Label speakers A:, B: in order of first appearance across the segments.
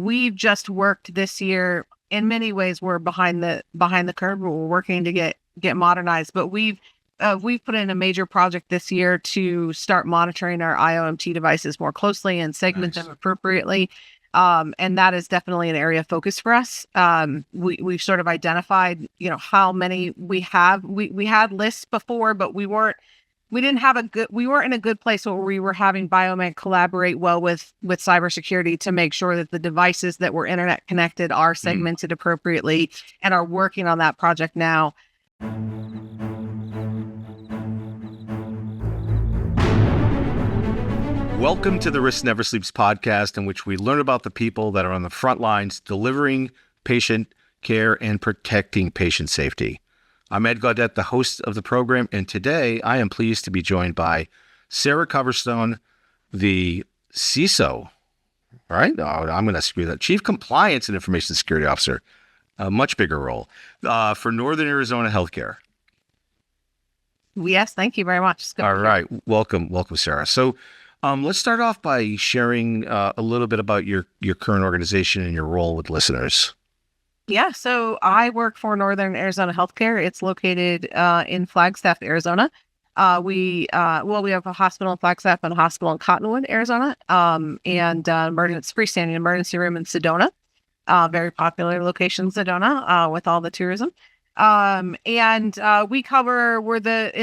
A: we've just worked this year. In many ways, we're behind the curve. We're working to get modernized, but we've put in a major project this year to start monitoring our IOMT devices more closely and segment them appropriately. And that is definitely an area of focus for us. We've sort of identified, how many we have. We had lists before, but we weren't in a good place where we were having Biomed collaborate well with cybersecurity to make sure that the devices that were internet connected are segmented appropriately, and are working on that project now.
B: Welcome to the Risk Never Sleeps podcast, in which we learn about the people that are on the front lines delivering patient care and protecting patient safety. I'm Ed Gaudette, the host of the program, and today I am pleased to be joined by Sara Coverstone, the CISO, right? Oh, I'm going to screw that. Chief Compliance and Information Security Officer, a much bigger role, for Northern Arizona Healthcare.
A: Yes, thank you very much.
B: All right. Welcome, Sara. So let's start off by sharing a little bit about your current organization and your role with listeners.
A: Yeah, so I work for Northern Arizona Healthcare. It's located in Flagstaff, Arizona. We have a hospital in Flagstaff and a hospital in Cottonwood, Arizona, and freestanding emergency room in Sedona. Very popular location, Sedona, with all the tourism. In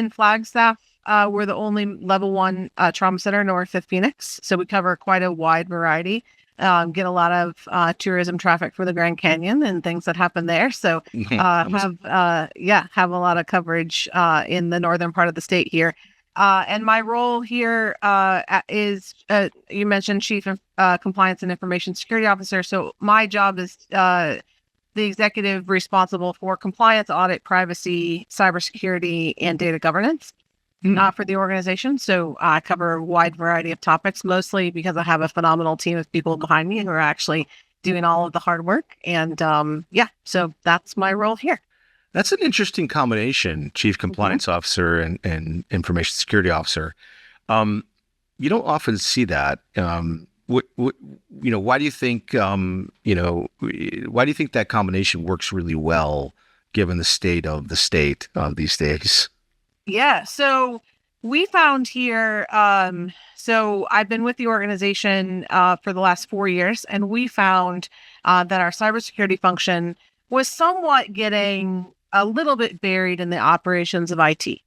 A: Flagstaff. We're the only level 1 trauma center north of Phoenix. So we cover quite a wide variety, get a lot of tourism traffic for the Grand Canyon and things that happen there. So have a lot of coverage in the northern part of the state here. And my role here is, you mentioned Chief Compliance and Information Security Officer. So my job is the executive responsible for compliance, audit, privacy, cybersecurity, and data governance. For the organization. So I cover a wide variety of topics, mostly because I have a phenomenal team of people behind me who are actually doing all of the hard work. And so that's my role here.
B: That's an interesting combination, Chief Compliance Officer and Information Security Officer. You don't often see that. Why do you think, why do you think that combination works really well, given the state of the state these days?
A: Yeah. So we found here, so I've been with the organization for the last 4 years, and we found that our cybersecurity function was somewhat getting a little bit buried in the operations of IT.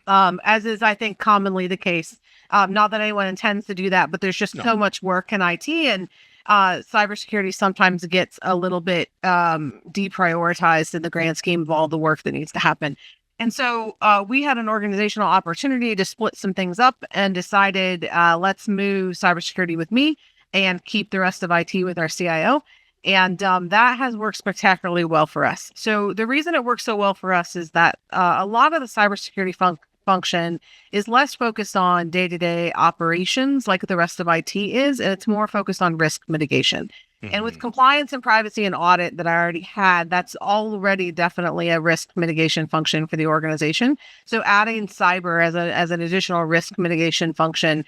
A: As is, I think, commonly the case. Not that anyone intends to do that, but there's just so much work in IT, and cybersecurity sometimes gets a little bit deprioritized in the grand scheme of all the work that needs to happen. And so we had an organizational opportunity to split some things up and decided, let's move cybersecurity with me and keep the rest of IT with our CIO. And that has worked spectacularly well for us. So the reason it works so well for us is that a lot of the cybersecurity function is less focused on day-to-day operations like the rest of IT is, and it's more focused on risk mitigation. And with compliance and privacy and audit that I already had, that's already definitely a risk mitigation function for the organization. So adding cyber as an additional risk mitigation function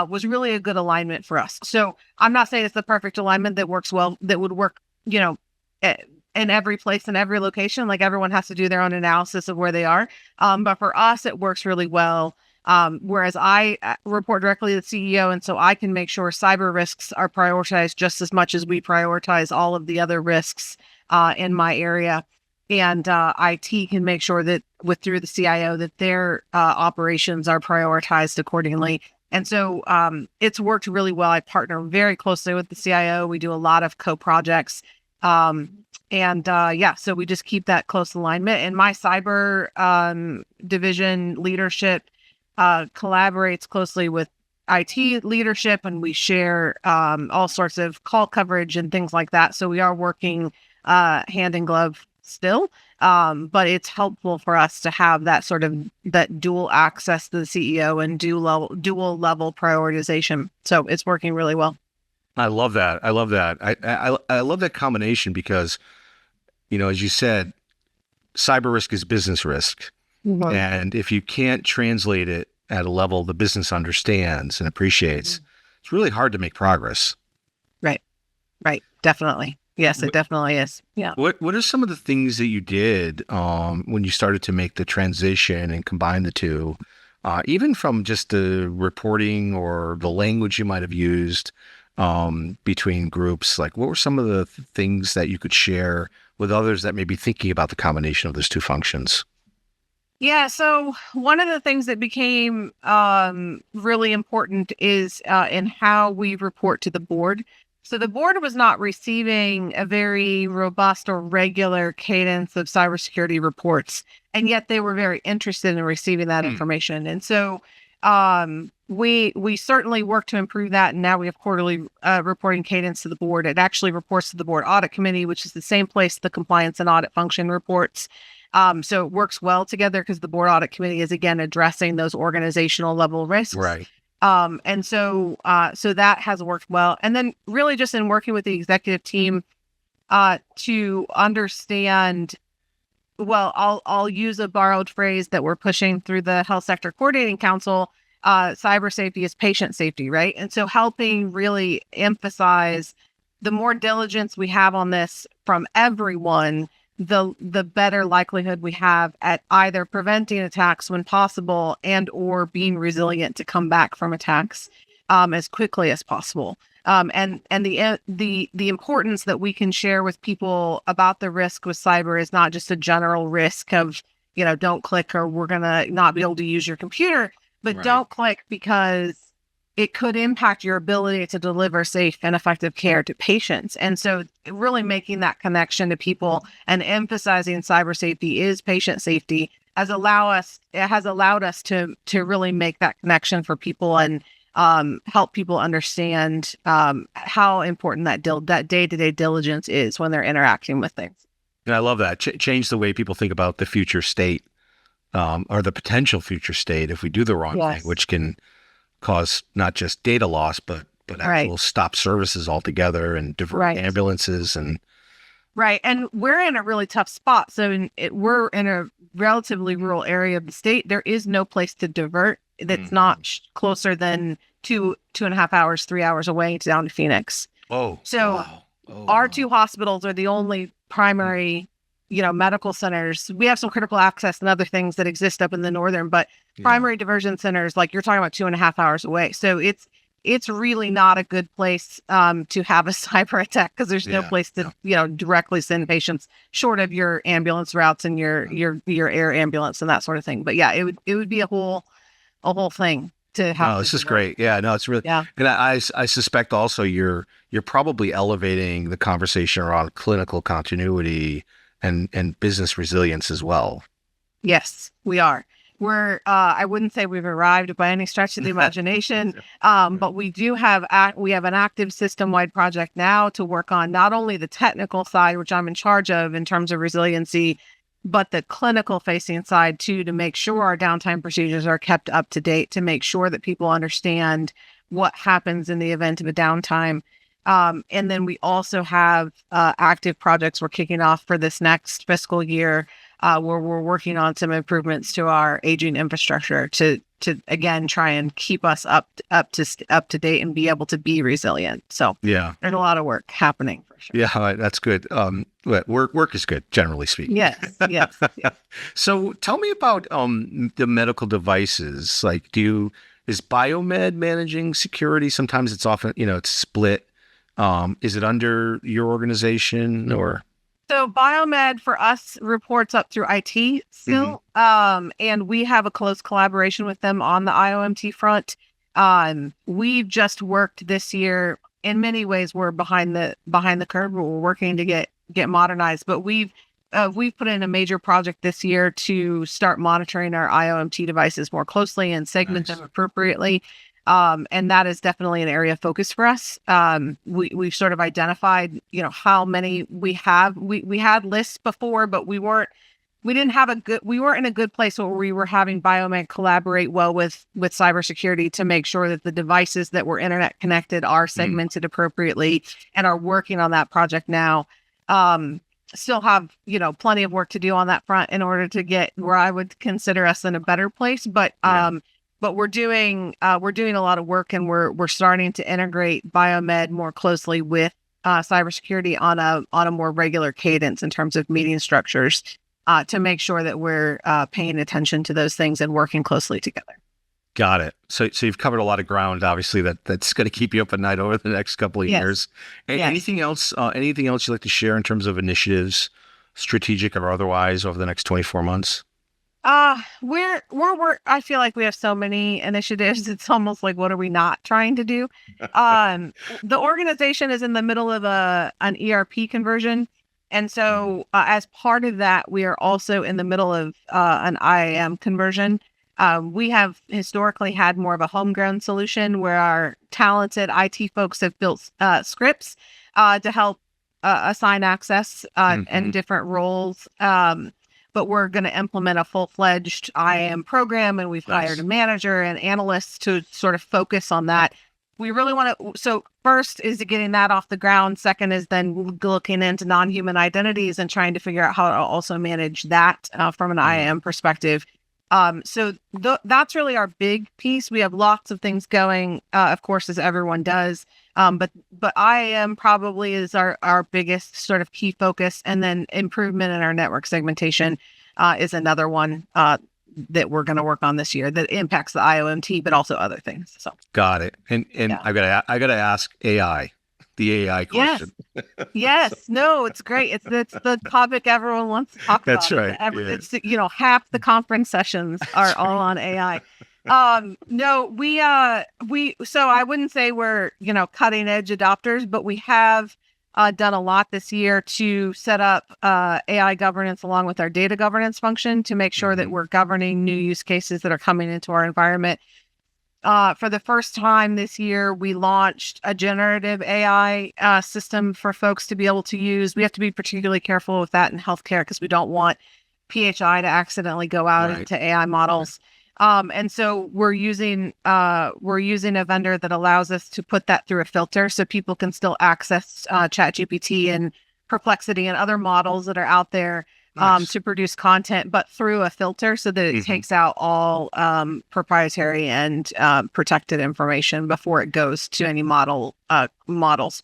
A: was really a good alignment for us. So I'm not saying it's the perfect alignment that works well, that would work, in every place, in every location. Like, everyone has to do their own analysis of where they are. But for us, it works really well. Whereas I report directly to the CEO, and so I can make sure cyber risks are prioritized just as much as we prioritize all of the other risks in my area. And IT can make sure that through the CIO that their operations are prioritized accordingly. And so it's worked really well. I partner very closely with the CIO. We do a lot of co-projects. So we just keep that close alignment. And my cyber division leadership collaborates closely with IT leadership, and we share all sorts of call coverage and things like that. So we are working hand in glove still, but it's helpful for us to have that sort of that dual access to the CEO and dual level prioritization. So it's working really well.
B: I love that. I love that combination because, as you said, cyber risk is business risk. And if you can't translate it at a level the business understands and appreciates, it's really hard to make progress.
A: Right. Right. Definitely. Yes, it definitely is. Yeah.
B: What are some of the things that you did when you started to make the transition and combine the two, even from just the reporting or the language you might have used between groups? Like, what were some of the things that you could share with others that may be thinking about the combination of those two functions?
A: Yeah, so one of the things that became really important is in how we report to the board. So the board was not receiving a very robust or regular cadence of cybersecurity reports, and yet they were very interested in receiving that
B: Hmm.
A: information. And so we certainly work to improve that, and now we have quarterly reporting cadence to the board. It actually reports to the board audit committee, which is the same place the compliance and audit function reports. So it works well together because the board audit committee is again addressing those organizational level risks.
B: Right.
A: So that has worked well. And then really just in working with the executive team to understand, well, I'll use a borrowed phrase that we're pushing through the Health Sector Coordinating Council. Cyber safety is patient safety, right? And so helping really emphasize the more diligence we have on this from everyone, the better likelihood we have at either preventing attacks when possible and or being resilient to come back from attacks as quickly as possible. And the importance that we can share with people about the risk with cyber is not just a general risk of, don't click or we're gonna not be able to use your computer, but
B: Right.
A: don't click because it could impact your ability to deliver safe and effective care to patients. And so really making that connection to people and emphasizing cyber safety is patient safety has allowed us to really make that connection for people and help people understand how important that day-to-day diligence is when they're interacting with things.
B: And I love that. Change the way people think about the future state or the potential future state if we do the wrong thing,
A: Yes.
B: which can cause not just data loss, but
A: Right.
B: actual stop services altogether and divert
A: Right.
B: ambulances and
A: Right. And we're in a really tough spot. So we're in a relatively rural area of the state. There is no place to divert that's not closer than 2.5 hours, 3 hours away down to Phoenix.
B: oh
A: So
B: wow. Oh,
A: our
B: wow.
A: two hospitals are the only primary, medical centers. We have some critical access and other things that exist up in the northern, but
B: Yeah.
A: primary diversion centers, like you're talking about 2.5 hours away. So it's really not a good place to have a cyber attack because there's no
B: Yeah,
A: place to directly send patients short of your ambulance routes and your air ambulance and that sort of thing. But yeah, it would be a whole thing to have.
B: No,
A: to
B: this is
A: divert.
B: great. Yeah, no, it's really,
A: Yeah.
B: and I suspect also you're probably elevating the conversation around clinical continuity and business resilience as well.
A: Yes, we are. I wouldn't say we've arrived by any stretch of the imagination, but we do have we have an active system-wide project now to work on not only the technical side, which I'm in charge of in terms of resiliency, but the clinical facing side too, to make sure our downtime procedures are kept up to date, to make sure that people understand what happens in the event of a downtime. And then we also have active projects we're kicking off for this next fiscal year where we're working on some improvements to our aging infrastructure to again try and keep us up to date and be able to be resilient. So
B: Yeah,
A: there's a lot of work happening for sure.
B: yeah, that's good. But work is good, generally speaking.
A: Yes, yes.
B: So tell me about the medical devices. Like, is Biomed managing security? Sometimes it's often, it's split. Is it under your organization or?
A: So Biomed for us reports up through IT still, and we have a close collaboration with them on the IOMT front. We've just worked this year. In many ways, we're behind the curve. We're working to get modernized, but we've put in a major project this year to start monitoring our IOMT devices more closely and segment
B: Nice.
A: them appropriately. And that is definitely an area of focus for us. We've sort of identified, how many we have. We had lists before, but we weren't in a good place where we were having Biomed collaborate well with cybersecurity to make sure that the devices that were internet connected are segmented appropriately, and are working on that project now. Still have, plenty of work to do on that front in order to get where I would consider us in a better place. But we're doing a lot of work, and we're starting to integrate Biomed more closely with cybersecurity on a more regular cadence in terms of meeting structures to make sure that we're paying attention to those things and working closely together.
B: Got it. So you've covered a lot of ground, obviously, that's going to keep you up at night over the next couple of
A: Yes.
B: years.
A: Yes.
B: Anything else? Anything else you'd like to share in terms of initiatives, strategic or otherwise, over the next 24 months?
A: I feel like we have so many initiatives. It's almost like, what are we not trying to do? The organization is in the middle of an ERP conversion. And so as part of that, we are also in the middle of an IAM conversion. We have historically had more of a homegrown solution where our talented IT folks have built scripts to help assign access and different roles. But we're going to implement a full-fledged IAM program, and we've hired a manager and analysts to sort of focus on that. We really want to, so first is getting that off the ground. Second is then looking into non-human identities and trying to figure out how to also manage that from an IAM perspective. So that's really our big piece. We have lots of things going, of course, as everyone does. But IAM probably is our biggest sort of key focus. And then improvement in our network segmentation is another one that we're going to work on this year that impacts the IOMT, but also other things. So
B: got it. And yeah. I gotta ask the AI question.
A: Yes. No, it's great. It's the topic everyone wants to talk
B: about. That's right.
A: It's half the conference sessions are all on AI. No, so I wouldn't say we're, cutting edge adopters, but we have done a lot this year to set up AI governance along with our data governance function to make sure that we're governing new use cases that are coming into our environment. For the first time this year, we launched a generative AI system for folks to be able to use. We have to be particularly careful with that in healthcare because we don't want PHI to accidentally go out into AI models. And so we're using a vendor that allows us to put that through a filter so people can still access ChatGPT and Perplexity and other models that are out there to produce content, but through a filter so that it takes out all proprietary and protected information before it goes to any models.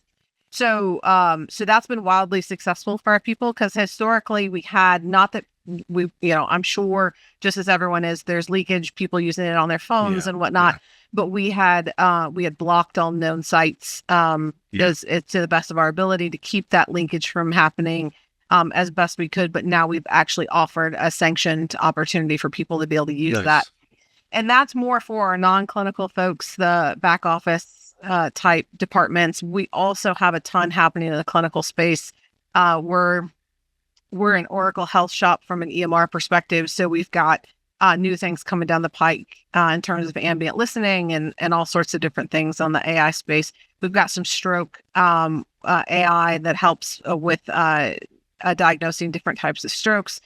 A: So that's been wildly successful for our people because historically we had not that we, I'm sure just as everyone is, there's leakage, people using it on their phones and whatnot. But we had blocked all known sites because it's to the best of our ability to keep that linkage from happening as best we could. But now we've actually offered a sanctioned opportunity for people to be able to use that. And that's more for our non-clinical folks, the back office type departments. We also have a ton happening in the clinical space. We're an Oracle Health shop from an EMR perspective. So we've got new things coming down the pike in terms of ambient listening and all sorts of different things on the AI space. We've got some stroke AI that helps with diagnosing different types of strokes,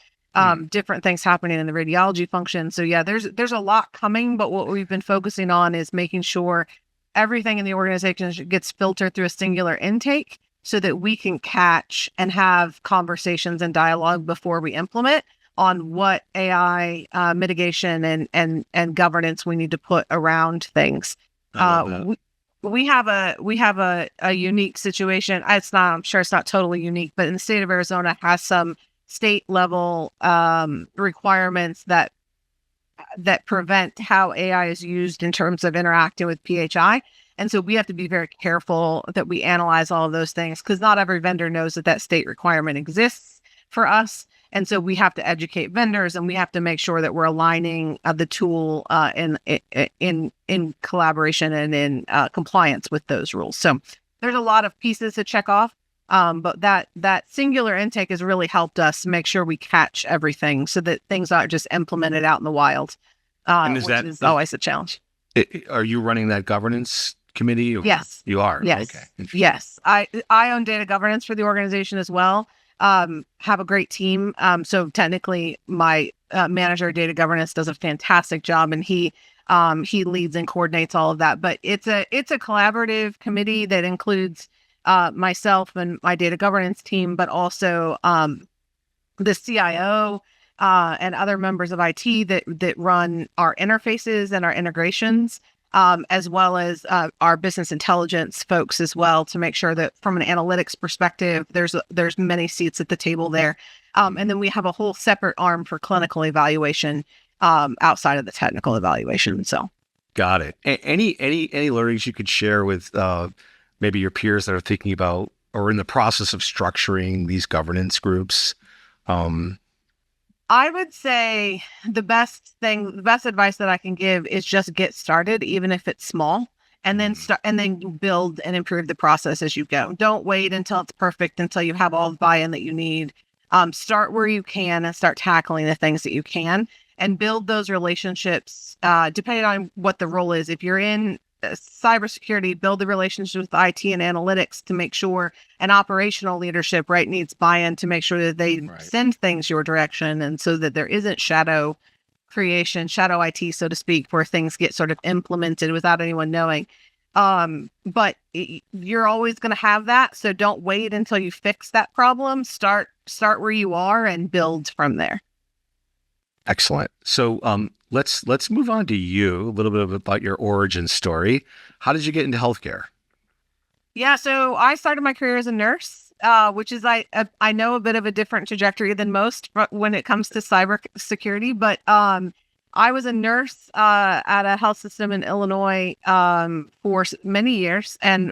A: different things happening in the radiology function. So yeah, there's a lot coming, but what we've been focusing on is making sure everything in the organization gets filtered through a singular intake so that we can catch and have conversations and dialogue before we implement on what AI mitigation and governance we need to put around things. We have a unique situation. I'm sure it's not totally unique, but in the state of Arizona has some state level requirements that prevent how AI is used in terms of interacting with PHI. And so we have to be very careful that we analyze all of those things because not every vendor knows that state requirement exists for us. And so we have to educate vendors and we have to make sure that we're aligning the tool in collaboration and in compliance with those rules. So there's a lot of pieces to check off. But that singular intake has really helped us make sure we catch everything so that things aren't just implemented out in the wild, which is always a challenge.
B: Are you running that governance committee?
A: Yes.
B: You are?
A: Yes.
B: Okay.
A: Yes. I own data governance for the organization as well. Have a great team. So technically my manager of data governance does a fantastic job and he leads and coordinates all of that. But it's a collaborative committee that includes myself and my data governance team, but also the CIO and other members of IT that run our interfaces and our integrations. as well as our business intelligence folks as well, to make sure that from an analytics perspective, there's many seats at the table there. And then we have a whole separate arm for clinical evaluation outside of the technical evaluation. So,
B: got it. Any learnings you could share with maybe your peers that are thinking about or in the process of structuring these governance groups?
A: I would say the best advice that I can give is just get started, even if it's small, and then you build and improve the process as you go. Don't wait until it's perfect, until you have all the buy-in that you need. Start where you can and start tackling the things that you can, and build those relationships, depending on what the role is. If you're in cybersecurity, build the relationship with IT and analytics to make sure, and operational leadership, right, needs buy-in to make sure that they send things your direction, and so that there isn't shadow IT, so to speak, where things get sort of implemented without anyone knowing. But you're always going to have that. So don't wait until you fix that problem. Start where you are and build from there.
B: Excellent. So let's move on to you, a little bit about your origin story. How did you get into healthcare?
A: Yeah, so I started my career as a nurse, which is I know a bit of a different trajectory than most when it comes to cybersecurity. But I was a nurse at a health system in Illinois for many years, and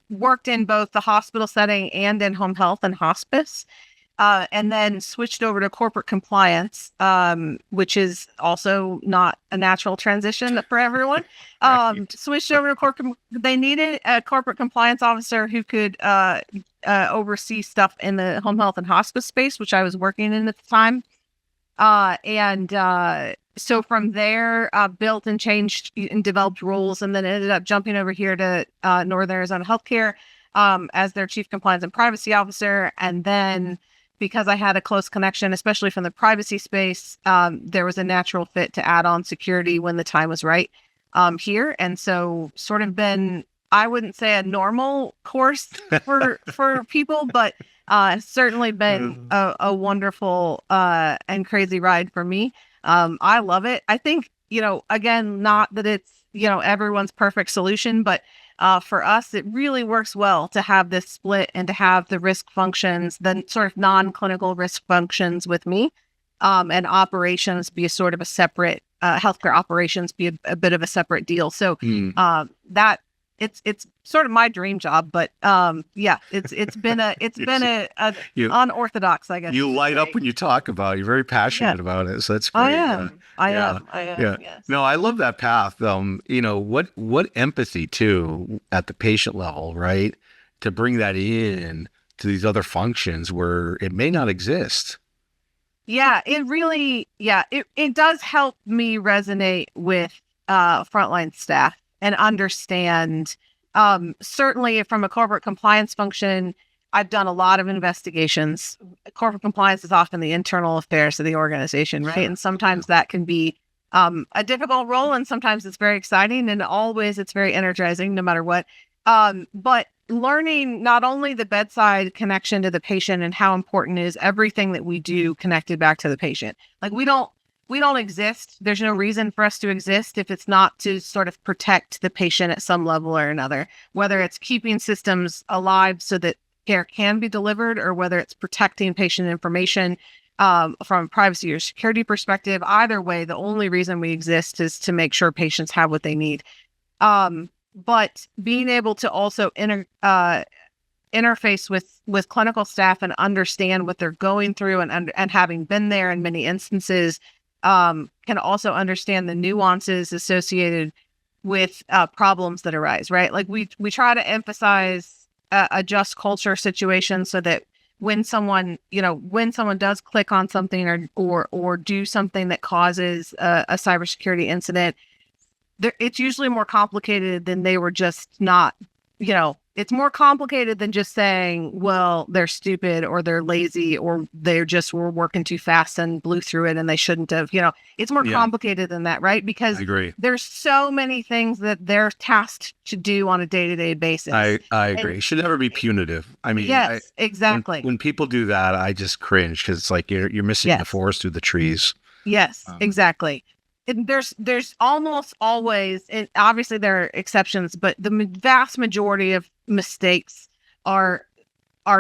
A: worked in both the hospital setting and in home health and hospice. And then switched over to corporate compliance, which is also not a natural transition for everyone. Switched over to corporate. They needed a corporate compliance officer who could oversee stuff in the home health and hospice space, which I was working in at the time. So from there, built and changed and developed roles, and then ended up jumping over here to Northern Arizona Healthcare as their chief compliance and privacy officer. And then, because I had a close connection, especially from the privacy space, there was a natural fit to add on security when the time was right here. And so sort of been, I wouldn't say a normal course for people, but certainly been a wonderful and crazy ride for me. I love it. I think, again, not that it's, everyone's perfect solution, but for us, it really works well to have this split and to have the risk functions, the sort of non-clinical risk functions with me, and operations be a sort of a separate, healthcare operations be a bit of a separate deal. So that it's sort of my dream job, but it's been a unorthodox, I guess.
B: You light up when you talk about it. You're very passionate about it, so that's great.
A: I am.
B: Yeah.
A: Yes.
B: No, I love that path. What empathy too at the patient level, right? To bring that in to these other functions where it may not exist.
A: Yeah, it really, it does help me resonate with frontline staff and understand, certainly from a corporate compliance function, I've done a lot of investigations. Corporate compliance is often the internal affairs of the organization, right? And sometimes that can be a difficult role, and sometimes it's very exciting, and always it's very energizing no matter what. But learning not only the bedside connection to the patient and how important is everything that we do connected back to the patient. Like we don't exist. There's no reason for us to exist if it's not to sort of protect the patient at some level or another, whether it's keeping systems alive so that care can be delivered, or whether it's protecting patient information from a privacy or security perspective. Either way, the only reason we exist is to make sure patients have what they need. But being able to also interface with clinical staff and understand what they're going through, and having been there in many instances, can also understand the nuances associated with problems that arise, right? Like we try to emphasize a just culture situation, so that when someone does click on something or do something that causes a cybersecurity incident, it's usually more complicated than they were just not, it's more complicated than just saying, well, they're stupid or they're lazy or they just were working too fast and blew through it and they shouldn't have, it's more complicated than that, right? Because
B: I agree.
A: There's so many things that they're tasked to do on a day-to-day basis.
B: I agree. It should never be punitive. I mean,
A: yes, exactly.
B: When people do that, I just cringe because it's like you're missing the forest through the trees.
A: Yes, exactly. there's almost always, and obviously there are exceptions, but the vast majority of mistakes are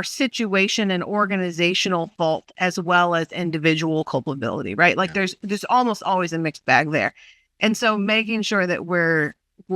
A: situation and organizational fault as well as individual culpability, right? Like
B: Yeah.
A: there's almost always a mixed bag there. And so making sure that we're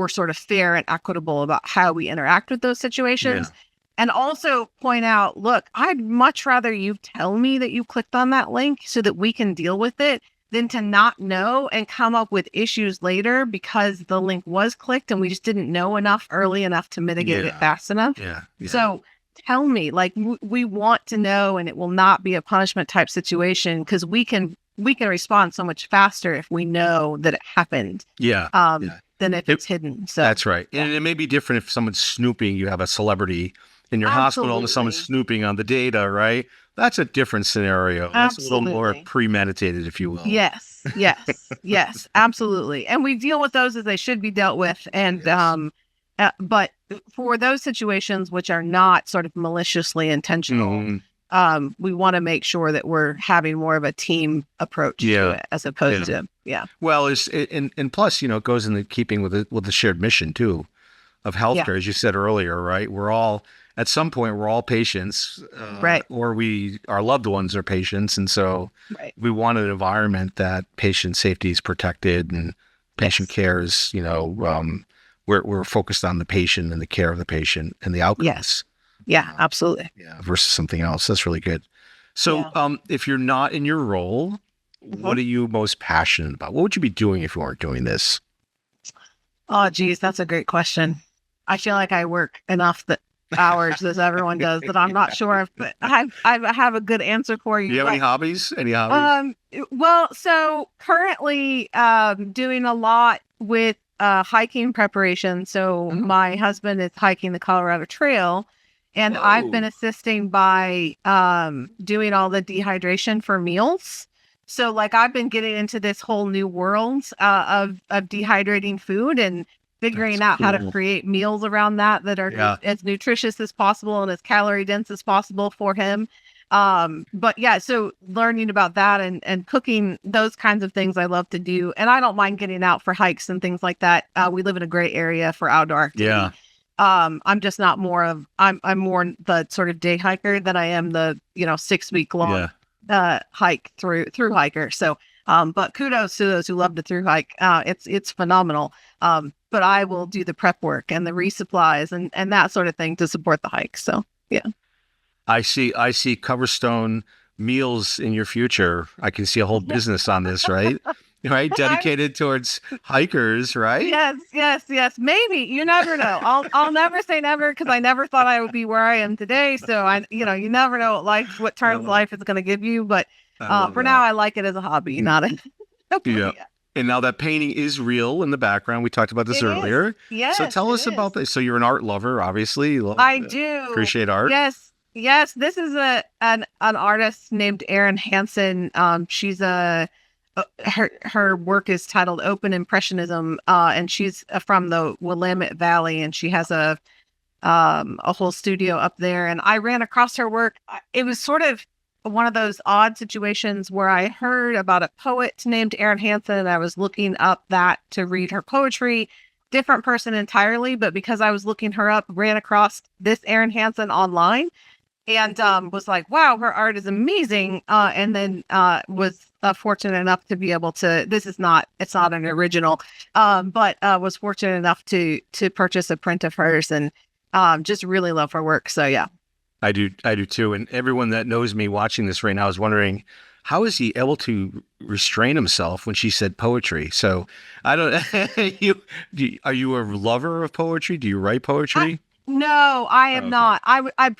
A: sort of fair and equitable about how we interact with those
B: Yeah.
A: situations. And also point out, look, I'd much rather you tell me that you clicked on that link so that we can deal with it than to not know and come up with issues later because the link was clicked and we just didn't know enough early enough to mitigate it
B: Yeah.
A: fast enough.
B: Yeah. Yeah.
A: So tell me, like we want to know, and it will not be a punishment type situation because we can respond so much faster if we know that it happened
B: Yeah. Yeah.
A: than if it's hidden. So
B: That's right.
A: yeah,
B: And it may be different if someone's snooping, you have a celebrity in your hospital and someone's
A: absolutely,
B: snooping on the data, right? That's a different scenario. That's a little more
A: absolutely.
B: premeditated, if you will.
A: Yes, yes, yes, absolutely. And we deal with those as they should be dealt with. And
B: Yes.
A: but for those situations which are not sort of maliciously intentional,
B: Mhm.
A: we want to make sure that we're having more of a team approach to
B: Yeah.
A: it as opposed
B: Yeah.
A: to
B: Well, and plus, it goes in the keeping with the shared mission too of
A: yeah,
B: healthcare, as you said earlier, right? We're all at some point we're all patients,
A: right,
B: or our loved ones are patients, and so
A: right,
B: we want an environment that patient safety is protected and patient
A: yes,
B: care is, we're focused on the patient and the care of the patient and the
A: yes,
B: outcomes,
A: yeah, absolutely,
B: yeah, versus something else. That's really good. So,
A: yeah.
B: if you're not in your role,
A: Mhm.
B: what are you most passionate about? What would you be doing if you weren't doing this?
A: Oh, geez, that's a great question. I feel like I work enough that hours as everyone does that I'm not sure if I have a good answer for
B: Do
A: you.
B: you have any
A: But
B: hobbies? Any hobbies?
A: well, so currently doing a lot with hiking preparation. So
B: Oh.
A: my husband is hiking the Colorado Trail, and I've been
B: Whoa.
A: assisting by doing all the dehydration for meals. So like I've been getting into this whole new world of dehydrating food and
B: That's
A: figuring out how to
B: cool.
A: create meals around that are
B: Yeah.
A: as nutritious as possible and as calorie dense as possible for him. But yeah, so learning about that and cooking, those kinds of things I love to do. And I don't mind getting out for hikes and things like that. We live in a great area for outdoor
B: Yeah.
A: activity. I'm just not more of I'm more the sort of day hiker than I am the 6 week long
B: Yeah.
A: hike through hiker. So but kudos to those who love to through hike. It's phenomenal. But I will do the prep work and the resupplies and that sort of thing to support the hike. So yeah.
B: I see Coverstone meals in your future. I can see a whole business on this, right? Right?
A: I'm
B: Dedicated towards hikers, right?
A: Yes, yes, yes. Maybe you never know. I'll never say never because I never thought I would be where I am today. So you never know what
B: I
A: turn of
B: love,
A: life is going to give you. But
B: I love
A: for now,
B: that.
A: I like it as a hobby, not a.
B: Yeah.
A: Yeah.
B: And now that painting is real in the background. We talked about this
A: It is.
B: earlier. So
A: Yes,
B: tell
A: it
B: us about
A: is.
B: this. So you're an art lover, obviously. You
A: I do.
B: appreciate art.
A: Yes, yes. This is an artist named Erin Hansen. She's her work is titled Open Impressionism, and she's from the Willamette Valley, and she has a whole studio up there. And I ran across her work. It was sort of one of those odd situations where I heard about a poet named Erin Hansen, and I was looking up that to read her poetry. Different person entirely, but because I was looking her up, ran across this Erin Hansen online and was like, wow, her art is amazing. And then was fortunate enough to be able to, it's not an original, but was fortunate enough to purchase a print of hers and just really love her work. So yeah.
B: I do too. And everyone that knows me watching this right now is wondering, how is he able to restrain himself when she said poetry? So I don't, are you a lover of poetry? Do you write
A: I,
B: poetry?
A: no, I am
B: Okay.
A: not.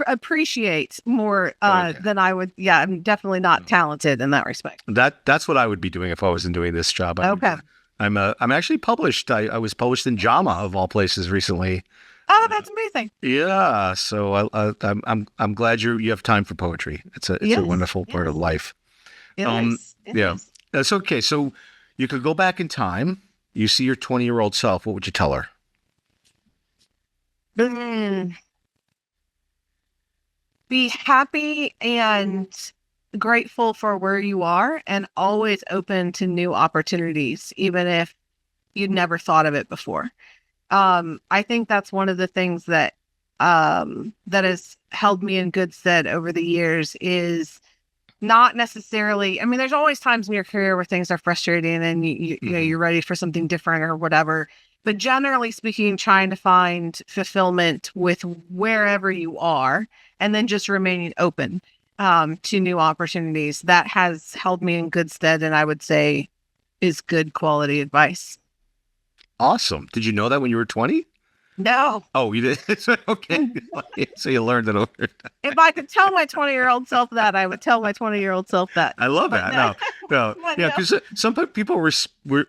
A: Appreciate more
B: Okay.
A: than I would. Yeah, I'm definitely not talented in that respect.
B: That's what I would be doing if I wasn't doing this job.
A: Okay.
B: I'm actually published. I was published in JAMA of all places recently.
A: Oh, that's amazing.
B: Yeah, so I'm glad you have time for poetry. It's a
A: Yes.
B: wonderful part of
A: Yes.
B: life.
A: It
B: Um,
A: is. It
B: yeah,
A: is.
B: that's okay. So you could go back in time. You see your 20-year-old self. What would you tell her?
A: Mm. Be happy and grateful for where you are and always open to new opportunities, even if you'd never thought of it before. I think that's one of the things that that has held me in good stead over the years is not necessarily, I mean, there's always times in your career where things are frustrating and you know, you're ready for something different or whatever. But generally speaking, trying to find fulfillment with wherever you are and then just remaining open to new opportunities, that has held me in good stead. And I would say is good quality advice.
B: Awesome. Did you know that when you were 20?
A: No.
B: Oh, you did? Okay. So you learned it over time.
A: If I could tell my 20-year-old self that, I would tell my 20-year-old self that.
B: I love
A: But
B: that. No.
A: But
B: Yeah,
A: no.
B: because some people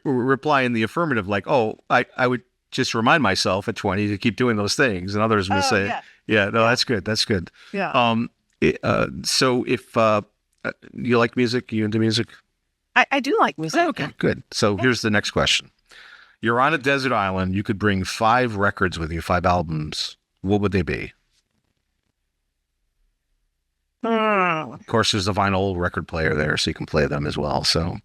B: reply in the affirmative, like, oh, I would just remind myself at 20 to keep doing those things. And others would say,
A: Yeah.
B: yeah, no, that's good. That's good.
A: Yeah.
B: So if you like music, you into music?
A: I do like music.
B: Okay, good. So here's the next question. You're on a desert island. You could bring 5 records with you, 5 albums. What would they be? Of course, there's a vinyl record player there, so you can play them as well. So,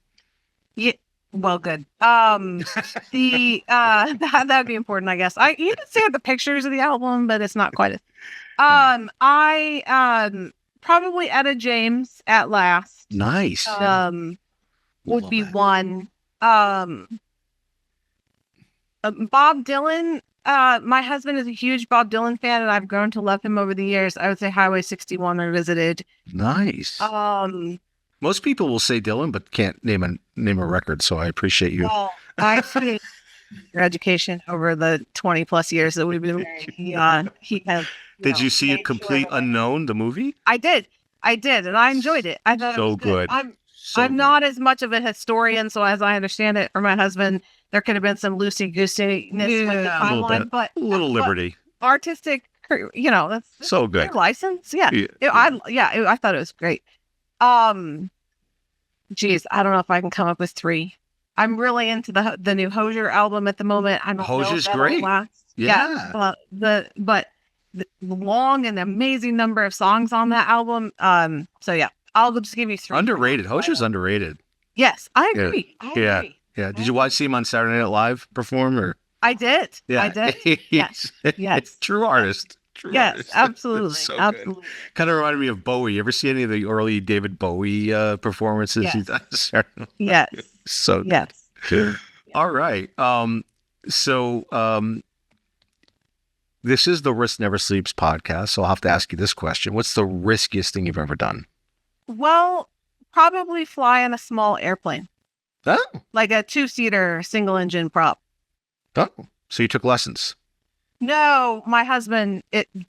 A: Yeah. Well, good. The that'd be important, I guess. You can see the pictures of the album, but it's not quite as. I probably Etta James at last.
B: nice.
A: Would
B: Love
A: be
B: that.
A: one. Bob Dylan. My husband is a huge Bob Dylan fan, and I've grown to love him over the years. I would say Highway 61 Revisited.
B: Nice.
A: Most
B: people will say Dylan, but can't name a record. So I appreciate you.
A: Well, I appreciate your education over the 20 plus years that we've been married. He has.
B: Did you see
A: made
B: A Complete
A: sure-
B: Unknown, the movie?
A: I did, and I enjoyed it. I thought it
B: So
A: was
B: good. So
A: I'm
B: good.
A: not as much of a historian, so as I understand it from my husband, there could have been some loosey goosiness with the
B: a little
A: timeline,
B: bit.
A: but
B: A little
A: but
B: liberty.
A: artistic, that's
B: So good.
A: their license. Yeah,
B: Yeah.
A: I thought it was great. Geez, I don't know if I can come up with 3. I'm really into the new Hozier album at the moment. I don't know if
B: Hozier's
A: that'll
B: great.
A: last.
B: Yeah.
A: But the long and amazing number of songs on that album. So yeah, I'll just give you 3.
B: Underrated. Hozier's underrated.
A: Yes, I
B: Yeah.
A: agree. I
B: Yeah.
A: agree.
B: Yeah. Did you see him on Saturday Night Live perform? Or
A: I did.
B: yeah,
A: I did. Yes. Yes.
B: True artist. True
A: Yes,
B: artist.
A: absolutely.
B: So good.
A: Absolutely.
B: Kind of reminded me of Bowie. You ever see any of the early David Bowie performances?
A: Yes.
B: He does?
A: Yes.
B: So
A: Yes.
B: good. All right. So this is the Risk Never Sleeps podcast. So I'll have to ask you this question. What's the riskiest thing you've ever done?
A: Well, probably fly in a small airplane,
B: Oh.
A: like a 2-seater single engine prop.
B: Oh. So you took lessons.
A: No, my husband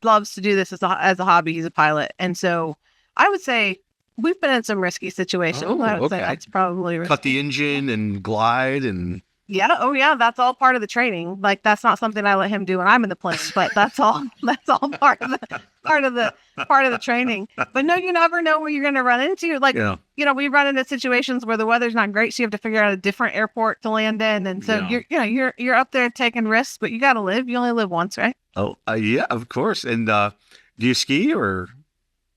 A: loves to do this as a hobby. He's a pilot, and so I would say we've been in some risky situations.
B: Oh,
A: I would say
B: okay.
A: that's probably risky.
B: Cut the engine and glide and
A: Yeah. Oh, yeah. That's all part of the training. Like that's not something I let him do when I'm in the plane, but that's all. That's all part of the training. But no, you never know what you're going to run into. Like
B: yeah.
A: we run into situations where the weather's not great, so you have to figure out a different airport to land in, and so
B: Yeah.
A: you're up there taking risks, but you got to live. You only live once, right?
B: Oh, yeah, of course. And do you ski or?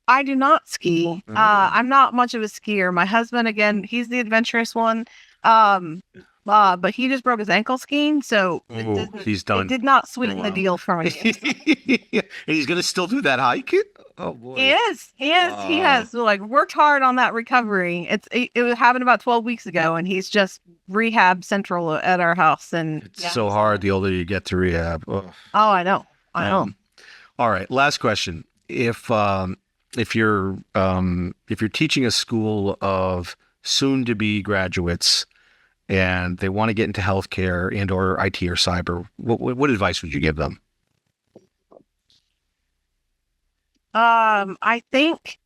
A: I do not ski.
B: Oh.
A: I'm not much of a skier. My husband, again, he's the adventurous one. But he just broke his ankle skiing, so
B: Oh, he's done.
A: it did not sweeten
B: Wow.
A: the deal for me.
B: And he's going to still do that hike? Oh, boy.
A: He is. He
B: Wow.
A: has like worked hard on that recovery. It happened about 12 weeks ago, and he's just rehab central at our house. And
B: It's so hard the older you get to rehab. Oh.
A: Oh, I know. I know.
B: All right. Last question. If you're teaching a school of soon to be graduates and they want to get into healthcare and or IT or cyber, what advice would you give them?
A: I think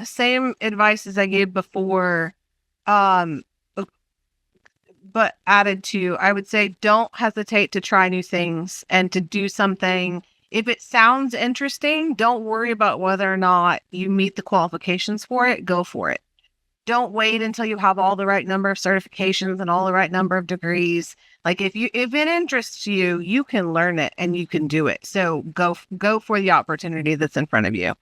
A: same advice as I gave before, but added to, I would say don't hesitate to try new things and to do something. If it sounds interesting, don't worry about whether or not you meet the qualifications for it. Go for it. Don't wait until you have all the right number of certifications and all the right number of degrees. Like if it interests you, you can learn it and you can do it. So go for the opportunity that's in front of you.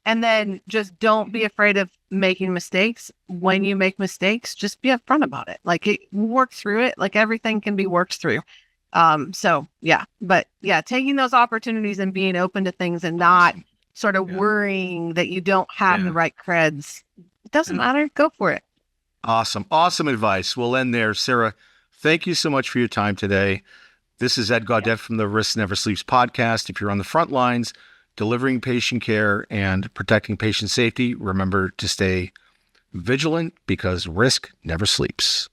A: And then just don't be afraid of making mistakes. When you make mistakes, just be upfront about it. Like work through it. Like everything can be worked through. So yeah, but yeah, taking those opportunities and being open to things and not sort of worrying that you don't have the right creds. It doesn't matter. Go for it.
B: Awesome. Awesome advice. We'll end there. Sara, thank you so much for your time today. This is Ed Gaudette from the Risk Never Sleeps podcast. If you're on the front lines, delivering patient care and protecting patient safety, remember to stay vigilant because risk never sleeps.